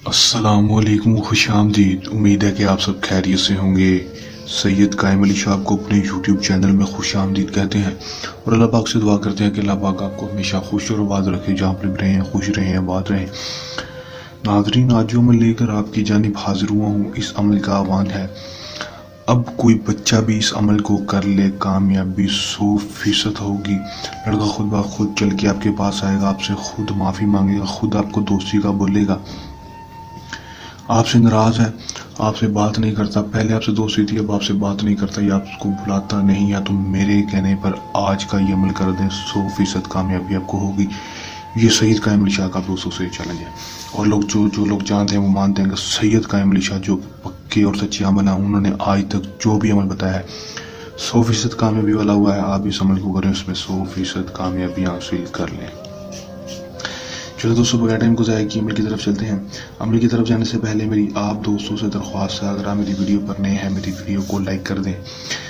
السلام علیکم، خوش آمدید۔ امید ہے کہ آپ سب خیریت سے ہوں گے۔ سید قائم علی شاہ کو اپنے یوٹیوب چینل میں خوش آمدید کہتے ہیں اور اللہ پاک سے دعا کرتے ہیں کہ اللہ پاک آپ کو ہمیشہ خوش اور آباد رکھے، جہاں پر رہیں خوش رہیں، آباد رہیں۔ ناظرین، آج جو عمل لے کر آپ کی جانب حاضر ہوا ہوں، اس عمل کا آہوان ہے: اب کوئی بچہ بھی اس عمل کو کر لے، کامیابی 100% ہوگی۔ لڑکا خود بخود چل کے آپ کے پاس آئے گا، آپ سے خود معافی مانگے گا، خود آپ کو دوستی کا بولے گا، آپ سے ناراض ہے، آپ سے بات نہیں کرتا، پہلے آپ سے دوستی تھی، اب آپ سے بات نہیں کرتا، یا آپ کو بلاتا نہیں، یا تم میرے کہنے پر آج کا یہ عمل کر دیں، 100% کامیابی آپ کو ہوگی۔ یہ سید قائم علی شاہ کا دوستوں سے چیلنج ہے، اور جو لوگ جانتے ہیں وہ مانتے ہیں کہ سید قائم علی شاہ جو پکے اور سچے عمل ہیں، انہوں نے آج تک جو بھی عمل بتایا ہے 100% کامیابی والا ہوا ہے۔ آپ اس عمل کو کریں، اس میں 100% کامیابی حاصل کر لیں۔ چلو دوستوں، بغیر ٹائم کو ضائع کیے عمل کی طرف چلتے ہیں۔ عمل کی طرف جانے سے پہلے میری آپ دوستوں سے درخواست ہے، اگر آپ میری ویڈیو پر نئے ہیں، میری ویڈیو کو لائک کر دیں،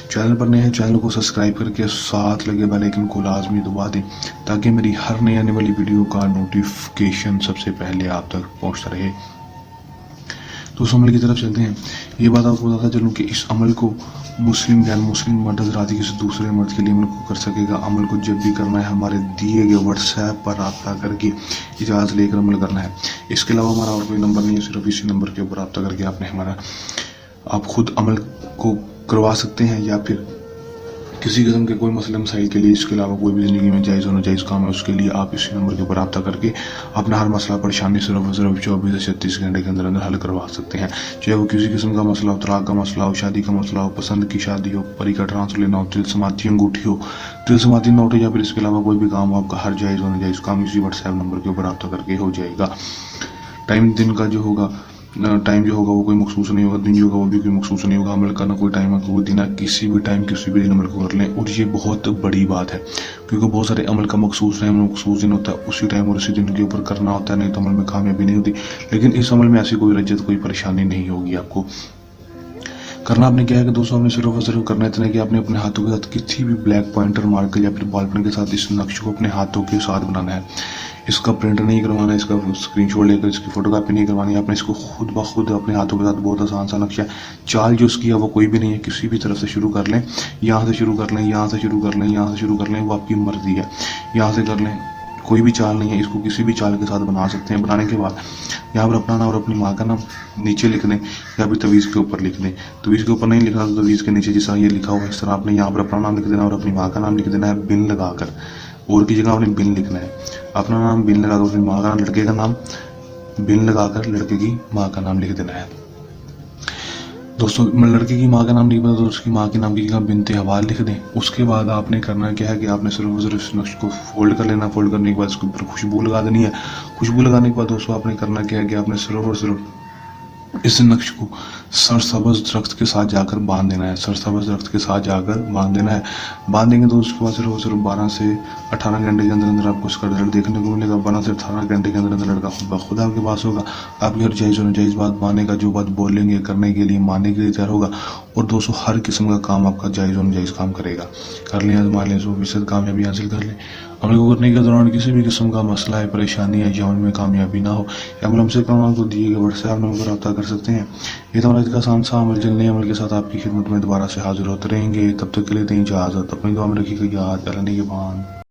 چینل پر نئے ہیں چینل کو سبسکرائب کر کے ساتھ لگے بیل آئیکن کو لازمی دبا دیں، تاکہ میری ہر نئی آنے والی ویڈیو کا نوٹیفیکیشن سب سے پہلے آپ تک پہنچتا رہے۔ دوستوں، عمل کی طرف چلتے ہیں۔ یہ بات آپ کو بتاتا چلوں کہ اس عمل کو مسلم غیر مسلم مرد حضرات کسی دوسرے مرد کے لیے عمل کو کر سکے گا۔ عمل کو جب بھی کرنا ہے، ہمارے دیے گئے واٹس ایپ پر رابطہ کر کے اجازت لے کر عمل کرنا ہے۔ اس کے علاوہ ہمارا اور کوئی نمبر نہیں ہے، صرف اسی نمبر کے اوپر رابطہ کر کے آپ خود عمل کو کروا سکتے ہیں، یا پھر کسی قسم کے کوئی مسئلہ مسائل کے لیے، اس کے علاوہ کوئی بھی زندگی میں جائز و ناجائز کام ہے، اس کے لیے آپ اسی نمبر کے اوپر رابطہ کر کے اپنا ہر مسئلہ پریشانی صرف 24 سے 36 گھنٹے کے اندر حل کروا سکتے ہیں۔ چاہے وہ کسی قسم کا مسئلہ ہو، طلاق کا مسئلہ ہو، شادی کا مسئلہ ہو، پسند کی شادی ہو، پری کا ٹرانسفر لینا ہو، طلسماتی انگوٹھی ہو، طلسماتی نوٹ ہو، یا پھر اس کے علاوہ کوئی بھی کام ہو، آپ کا ہر جائز و ناجائز کام اسی واٹس ایپ نمبر کے اوپر رابطہ کر کے ہو جائے گا۔ دن کا جو ہوگا، ٹائم جو ہوگا وہ کوئی مخصوص نہیں ہوگا، دن جو ہوگا وہ بھی کوئی مخصوص نہیں ہوگا۔ عمل کا نہ کوئی ٹائم ہے کوئی دن ہے، کسی بھی ٹائم کسی بھی دن عمل کو کر لیں، اور یہ بہت بڑی بات ہے، کیونکہ بہت سارے عمل کا مخصوص ٹائم مخصوص دن ہوتا ہے، اسی ٹائم اور اسی دن کے اوپر کرنا ہوتا ہے، نہیں تو عمل میں کامیابی نہیں ہوتی۔ لیکن اس عمل میں ایسی کوئی رجت کوئی پریشانی نہیں ہوگی۔ آپ کو کرنا آپ نے کیا ہے کہ دوستوں، ہم نے صرف اور صرف کرنا اتنا ہے کہ آپ نے اپنے ہاتھوں کے ساتھ کسی بھی بلیک پوائنٹر مارکر یا پھر بال پین کے ساتھ اس نقش کو اپنے ہاتھوں کے ساتھ بنانا ہے۔ اس کا پرنٹ نہیں کروانا ہے، اس کا اسکرین شاٹ لے کر اس کی فوٹو کاپی نہیں کروانی ہے، آپ نے اس کو خود بخود اپنے ہاتھوں کے ساتھ، بہت آسان سا نقشہ ہے، چال جو اس کی ہے وہ کوئی بھی نہیں ہے، کسی بھی طرف سے شروع کر لیں، یہاں سے شروع کر لیں، یہاں سے شروع کر لیں، یہاں سے شروع کر لیں، وہ آپ کی مرضی ہے، یہاں سے کر لیں، کوئی بھی چال نہیں ہے، اس کو کسی بھی چال کے ساتھ بنا سکتے ہیں۔ بنانے کے بعد یہاں پر اپنا نام اور اپنی ماں کا نام نیچے لکھ دیں، یا پھر تویز کے اوپر لکھ دیں۔ تویز کے اوپر نہیں لکھنا تو تویز کے نیچے جس طرح یہ لکھا ہوا ہے، اس طرح آپ نے یہاں پر اپنا نام لکھ دینا اور اپنی ماں کا نام لکھ دینا ہے، بن لگا کر، اور کی جگہ آپ نے بن لکھنا ہے، اپنا نام بن لگا کر، اپنی ماں کا نام، لڑکے کا نام بن لگا کر، لڑکے کی ماں کا نام لکھ دینا ہے۔ دوستوں، لڑکے کی ماں کا نام نہیں پتا تو اس کی ماں کے نام کی جگہ بنت حوال لکھ دیں۔ اس کے بعد آپ نے کرنا کیا ہے کہ آپ نے صرف اس نقش کو فولڈ کر لینا، فولڈ کرنے کے بعد اس کے اوپر خوشبو لگا دینی ہے۔ خوشبو لگانے کے بعد دوستوں آپ نے کرنا کیا ہے کہ آپ نے صرف اور صرف اس نقش کو سرسبز درخت کے ساتھ جا کر باندھ دینا ہے، سرسبز درخت کے ساتھ جا کر باندھ دینا ہے۔ باندھ دیں گے تو اس کے بعد صرف 12 سے 18 گھنٹے کے اندر اندر آپ کو اس کا رزلٹ دیکھنے کو ملے گا۔ 12 سے 18 گھنٹے کے اندر اندر لڑکا خود بخود آپ کے پاس ہوگا، آپ کی ہر جائز و ناجائز بات ماننے کا، جو بات بولیں گے کرنے کے لیے، ماننے کے لیے تیار ہوگا، اور دوستوں ہر قسم کا کام آپ کا جائز و ناجائز کام کرے گا۔ کر لیں، آزما لیں، 100% کامیابی حاصل کر لیں۔ عمل کو کرنے کے دوران کسی بھی قسم کا مسئلہ ہے، پریشانی ہے، یا عمل میں کامیابی نہ ہو، یا عمل ہم سے کرنا تو دیے گئے واٹس ایپ نمبر پر رابطہ کر سکتے ہیں۔ یہ تو ہمارا آسان سا عمل، چلنے عمل کے ساتھ آپ کی خدمت میں دوبارہ سے حاضر ہوتے رہیں گے۔ تب تک کے لیے دیں اجازت، اپنی دعا میں رکھیے گا یاد، اللہ نگہبان۔